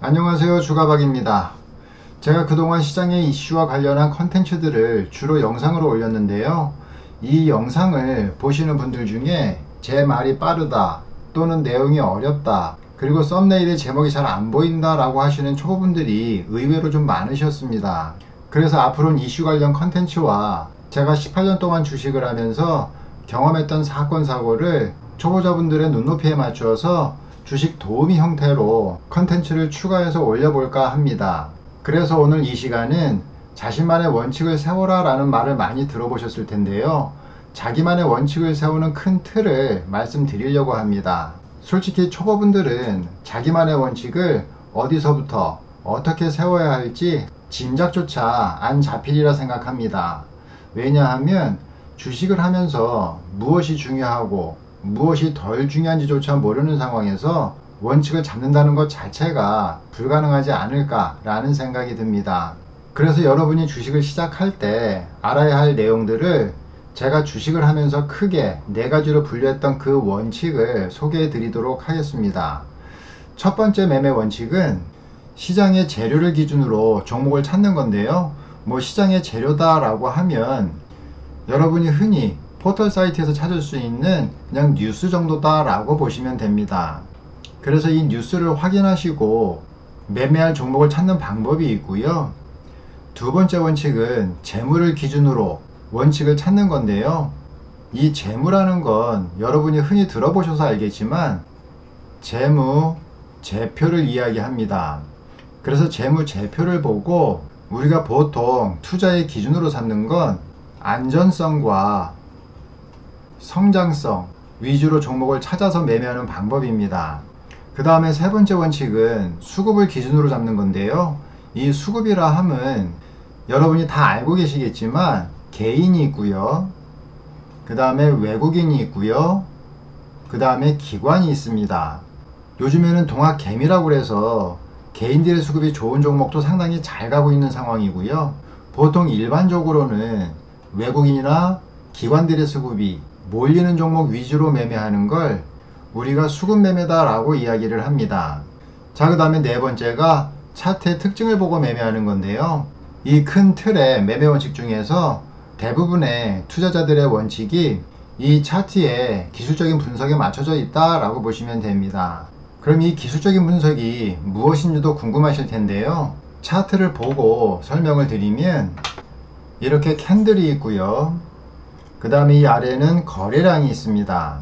안녕하세요, 주가박입니다. 제가 그동안 시장의 이슈와 관련한 컨텐츠들을 주로 영상으로 올렸는데요. 이 영상을 보시는 분들 중에 제 말이 빠르다 또는 내용이 어렵다 그리고 썸네일의 제목이 잘 안 보인다 라고 하시는 초보분들이 의외로 좀 많으셨습니다. 그래서 앞으로는 이슈 관련 컨텐츠와 제가 18년 동안 주식을 하면서 경험했던 사건 사고를 초보자분들의 눈높이에 맞추어서 주식 도우미 형태로 컨텐츠를 추가해서 올려볼까 합니다. 그래서 오늘 이 시간은 자신만의 원칙을 세워라 라는 말을 많이 들어보셨을 텐데요. 자기만의 원칙을 세우는 큰 틀을 말씀드리려고 합니다. 솔직히 초보분들은 자기만의 원칙을 어디서부터 어떻게 세워야 할지 짐작조차 안 잡히리라 생각합니다. 왜냐하면 주식을 하면서 무엇이 중요하고 무엇이 덜 중요한지조차 모르는 상황에서 원칙을 잡는다는 것 자체가 불가능하지 않을까라는 생각이 듭니다. 그래서 여러분이 주식을 시작할 때 알아야 할 내용들을 제가 주식을 하면서 크게 4가지로 분류했던 그 원칙을 소개해 드리도록 하겠습니다. 첫 번째 매매 원칙은 시장의 재료를 기준으로 종목을 찾는 건데요. 시장의 재료다 라고 하면 여러분이 흔히 포털 사이트에서 찾을 수 있는 그냥 뉴스 정도다 라고 보시면 됩니다. 그래서 이 뉴스를 확인하시고 매매할 종목을 찾는 방법이 있고요. 두 번째 원칙은 재물을 기준으로 원칙을 찾는 건데요. 이 재무라는 건 여러분이 흔히 들어보셔서 알겠지만 재무, 재표를 이야기합니다. 그래서 재무, 재표를 보고 우리가 보통 투자의 기준으로 삼는 건 안전성과 성장성 위주로 종목을 찾아서 매매하는 방법입니다. 그 다음에 세 번째 원칙은 수급을 기준으로 잡는 건데요. 이 수급이라 함은 여러분이 다 알고 계시겠지만 개인이 있고요. 그 다음에 외국인이 있고요. 그 다음에 기관이 있습니다. 요즘에는 동학개미라고 해서 개인들의 수급이 좋은 종목도 상당히 잘 가고 있는 상황이고요. 보통 일반적으로는 외국인이나 기관들의 수급이 몰리는 종목 위주로 매매하는 걸 우리가 수급 매매다 라고 이야기를 합니다. 자, 그 다음에 네 번째가 차트의 특징을 보고 매매하는 건데요. 이 큰 틀의 매매 원칙 중에서 대부분의 투자자들의 원칙이 이 차트의 기술적인 분석에 맞춰져 있다 라고 보시면 됩니다. 그럼 이 기술적인 분석이 무엇인지도 궁금하실 텐데요. 차트를 보고 설명을 드리면 이렇게 캔들이 있고요. 그 다음에 이 아래는 거래량이 있습니다.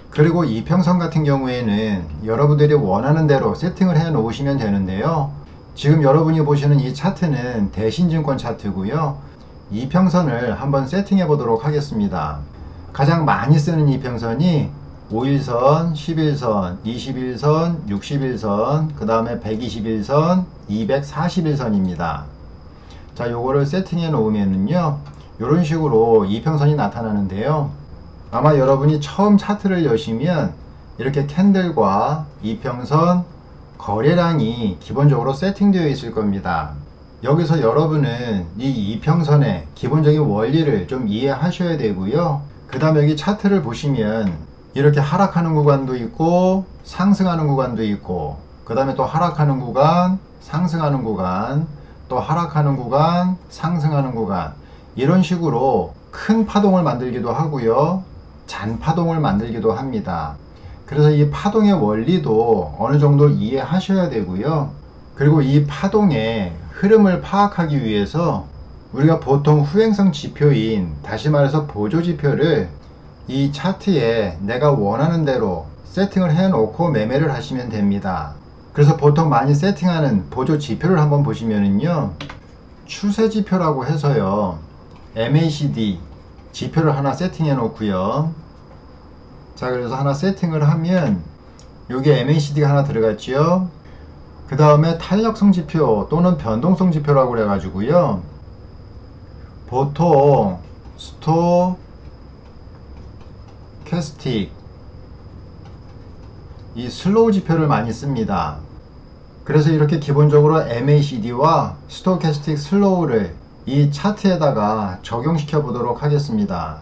그리고 이평선 같은 경우에는 여러분들이 원하는 대로 세팅을 해 놓으시면 되는데요. 지금 여러분이 보시는 이 차트는 대신증권 차트고요. 이평선을 한번 세팅해 보도록 하겠습니다. 가장 많이 쓰는 이평선이 5일선, 11선, 21선, 61선, 그 다음에 121선, 241선입니다. 자, 요거를 세팅해 놓으면요 이런 식으로 이평선이 나타나는데요. 아마 여러분이 처음 차트를 여시면 이렇게 캔들과 이평선, 거래량이 기본적으로 세팅되어 있을 겁니다. 여기서 여러분은 이 이평선의 기본적인 원리를 좀 이해하셔야 되고요. 그 다음에 여기 차트를 보시면 이렇게 하락하는 구간도 있고 상승하는 구간도 있고 그 다음에 또 하락하는 구간, 상승하는 구간, 또 하락하는 구간, 상승하는 구간, 이런 식으로 큰 파동을 만들기도 하고요. 잔파동을 만들기도 합니다. 그래서 이 파동의 원리도 어느 정도 이해하셔야 되고요. 그리고 이 파동의 흐름을 파악하기 위해서 우리가 보통 후행성 지표인, 다시 말해서 보조 지표를 이 차트에 내가 원하는 대로 세팅을 해 놓고 매매를 하시면 됩니다. 그래서 보통 많이 세팅하는 보조 지표를 한번 보시면은요, 추세 지표라고 해서요, MACD 지표를 하나 세팅해 놓고요. 자, 그래서 하나 세팅을 하면 여기에 MACD가 하나 들어갔죠. 그 다음에 탄력성 지표 또는 변동성 지표라고 그래 가지고요, 보통 스토캐스틱 이 슬로우 지표를 많이 씁니다. 그래서 이렇게 기본적으로 MACD와 스토캐스틱 슬로우를 이 차트에다가 적용시켜 보도록 하겠습니다.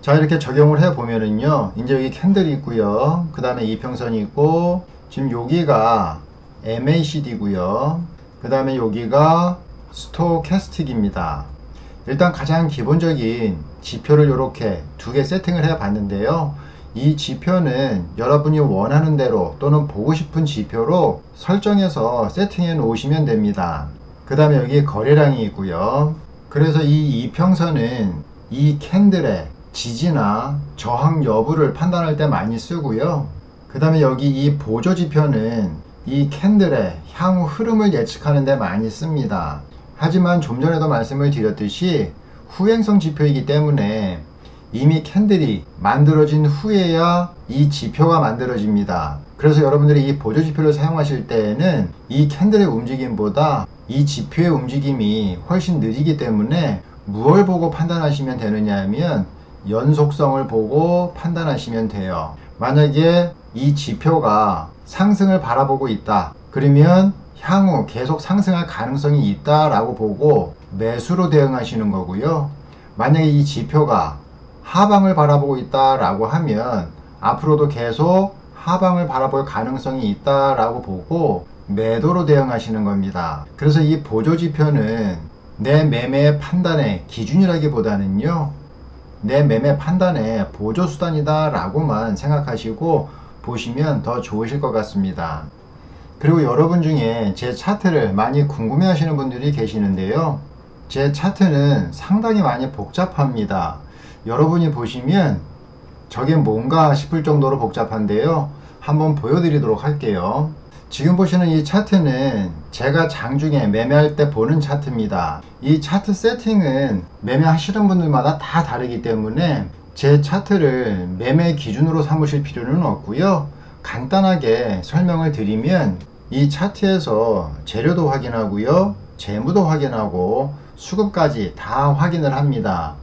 자, 이렇게 적용을 해 보면은요, 이제 여기 캔들이 있고요, 그 다음에 이평선이 있고, 지금 여기가 MACD고요. 그 다음에 여기가 스토캐스틱입니다. 일단 가장 기본적인 지표를 이렇게 두 개 세팅을 해 봤는데요. 이 지표는 여러분이 원하는 대로 또는 보고 싶은 지표로 설정해서 세팅해 놓으시면 됩니다. 그 다음에 여기 거래량이 있고요. 그래서 이 이평선은 이 캔들의 지지나 저항 여부를 판단할 때 많이 쓰고요. 그 다음에 여기 이 보조 지표는 이 캔들의 향후 흐름을 예측하는 데 많이 씁니다. 하지만 좀 전에도 말씀을 드렸듯이 후행성 지표이기 때문에 이미 캔들이 만들어진 후에야 이 지표가 만들어집니다. 그래서 여러분들이 이 보조 지표를 사용하실 때에는 이 캔들의 움직임보다 이 지표의 움직임이 훨씬 느리기 때문에 무엇을 보고 판단하시면 되느냐 하면 연속성을 보고 판단하시면 돼요. 만약에 이 지표가 상승을 바라보고 있다, 그러면 향후 계속 상승할 가능성이 있다 라고 보고 매수로 대응하시는 거고요. 만약에 이 지표가 하방을 바라보고 있다 라고 하면 앞으로도 계속 하방을 바라볼 가능성이 있다 라고 보고 매도로 대응하시는 겁니다. 그래서 이 보조 지표는 내 매매 판단의 기준이라기보다는요, 내 매매 판단의 보조 수단이다 라고만 생각하시고 보시면 더 좋으실 것 같습니다. 그리고 여러분 중에 제 차트를 많이 궁금해 하시는 분들이 계시는데요. 제 차트는 상당히 많이 복잡합니다. 여러분이 보시면 저게 뭔가 싶을 정도로 복잡한데요. 한번 보여드리도록 할게요. 지금 보시는 이 차트는 제가 장중에 매매할 때 보는 차트입니다. 이 차트 세팅은 매매하시는 분들마다 다 다르기 때문에 제 차트를 매매 기준으로 삼으실 필요는 없고요. 간단하게 설명을 드리면 이 차트에서 재료도 확인하고요, 재무도 확인하고 수급까지 다 확인을 합니다.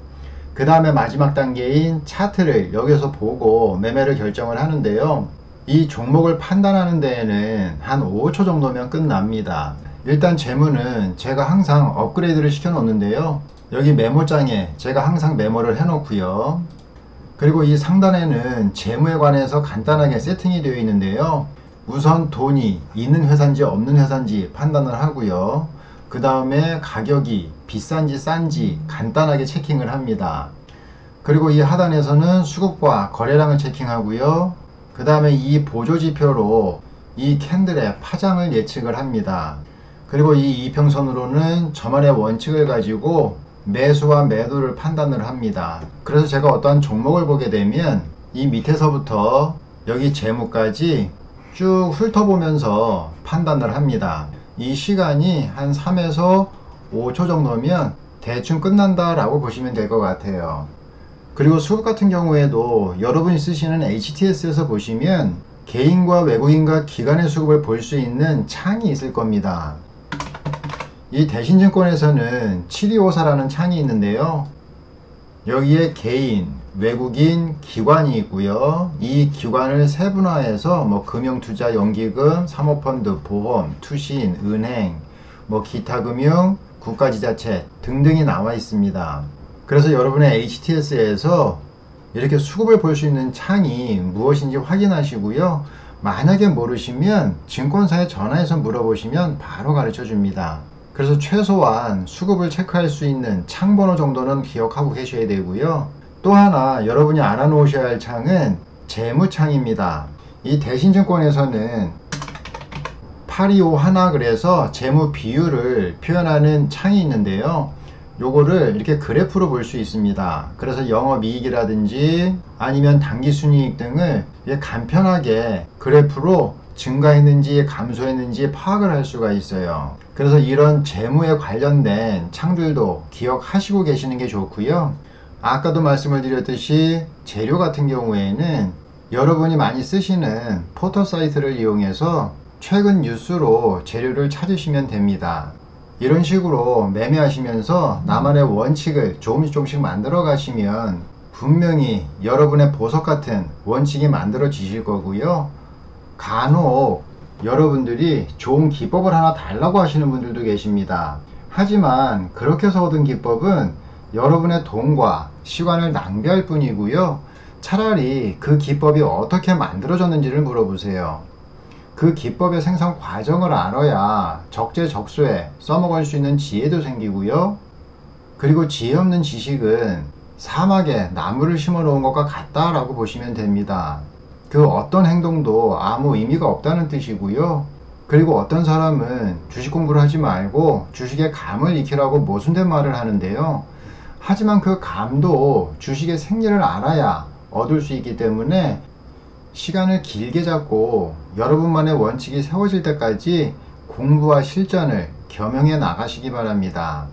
그 다음에 마지막 단계인 차트를 여기서 보고 매매를 결정을 하는데요. 이 종목을 판단하는 데에는 한 5초 정도면 끝납니다. 일단 재무는 제가 항상 업그레이드를 시켜 놓는데요. 여기 메모장에 제가 항상 메모를 해 놓고요. 그리고 이 상단에는 재무에 관해서 간단하게 세팅이 되어 있는데요. 우선 돈이 있는 회사인지 없는 회사인지 판단을 하고요. 그 다음에 가격이 비싼지 싼지 간단하게 체킹을 합니다. 그리고 이 하단에서는 수급과 거래량을 체킹하고요. 그 다음에 이 보조 지표로 이 캔들의 파장을 예측을 합니다. 그리고 이 이평선으로는 저만의 원칙을 가지고 매수와 매도를 판단을 합니다. 그래서 제가 어떠한 종목을 보게 되면 이 밑에서부터 여기 재무까지 쭉 훑어보면서 판단을 합니다. 이 시간이 한 3에서 5초 정도면 대충 끝난다 라고 보시면 될 것 같아요. 그리고 수급 같은 경우에도 여러분이 쓰시는 HTS에서 보시면 개인과 외국인과 기관의 수급을 볼 수 있는 창이 있을 겁니다. 이 대신증권에서는 7254라는 창이 있는데요. 여기에 개인, 외국인, 기관이 있고요. 이 기관을 세분화해서 금융투자, 연기금, 사모펀드, 보험, 투신, 은행, 기타금융, 국가지자체 등등이 나와 있습니다. 그래서 여러분의 HTS에서 이렇게 수급을 볼 수 있는 창이 무엇인지 확인하시고요. 만약에 모르시면 증권사에 전화해서 물어보시면 바로 가르쳐 줍니다. 그래서 최소한 수급을 체크할 수 있는 창 번호 정도는 기억하고 계셔야 되고요. 또 하나 여러분이 알아놓으셔야 할 창은 재무창입니다. 이 대신증권에서는 8251 그래서 재무 비율을 표현하는 창이 있는데요. 요거를 이렇게 그래프로 볼 수 있습니다. 그래서 영업이익이라든지 아니면 당기순이익 등을 간편하게 그래프로 증가했는지 감소했는지 파악을 할 수가 있어요. 그래서 이런 재무에 관련된 창들도 기억하시고 계시는 게 좋고요. 아까도 말씀을 드렸듯이 재료 같은 경우에는 여러분이 많이 쓰시는 포털 사이트를 이용해서 최근 뉴스로 재료를 찾으시면 됩니다. 이런 식으로 매매하시면서 나만의 원칙을 조금씩 만들어 가시면 분명히 여러분의 보석 같은 원칙이 만들어지실 거고요. 간혹 여러분들이 좋은 기법을 하나 달라고 하시는 분들도 계십니다. 하지만 그렇게 해서 얻은 기법은 여러분의 돈과 시간을 낭비할 뿐이고요. 차라리 그 기법이 어떻게 만들어졌는지를 물어보세요. 그 기법의 생성 과정을 알아야 적재적소에 써먹을 수 있는 지혜도 생기고요. 그리고 지혜 없는 지식은 사막에 나무를 심어 놓은 것과 같다라고 보시면 됩니다. 그 어떤 행동도 아무 의미가 없다는 뜻이고요. 그리고 어떤 사람은 주식 공부를 하지 말고 주식의 감을 익히라고 모순된 말을 하는데요. 하지만 그 감도 주식의 생리를 알아야 얻을 수 있기 때문에 시간을 길게 잡고 여러분만의 원칙이 세워질 때까지 공부와 실전을 겸용해 나가시기 바랍니다.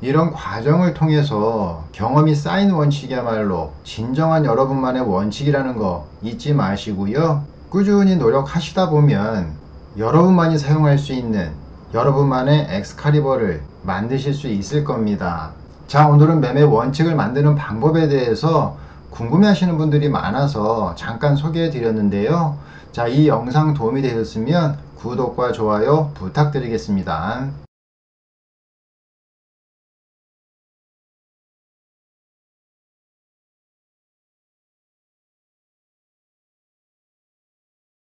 이런 과정을 통해서 경험이 쌓인 원칙이야말로 진정한 여러분만의 원칙이라는 거 잊지 마시고요. 꾸준히 노력하시다 보면 여러분만이 사용할 수 있는 여러분만의 엑스칼리버를 만드실 수 있을 겁니다. 자, 오늘은 매매 원칙을 만드는 방법에 대해서 궁금해 하시는 분들이 많아서 잠깐 소개해 드렸는데요. 자, 이 영상 도움이 되셨으면 구독과 좋아요 부탁드리겠습니다.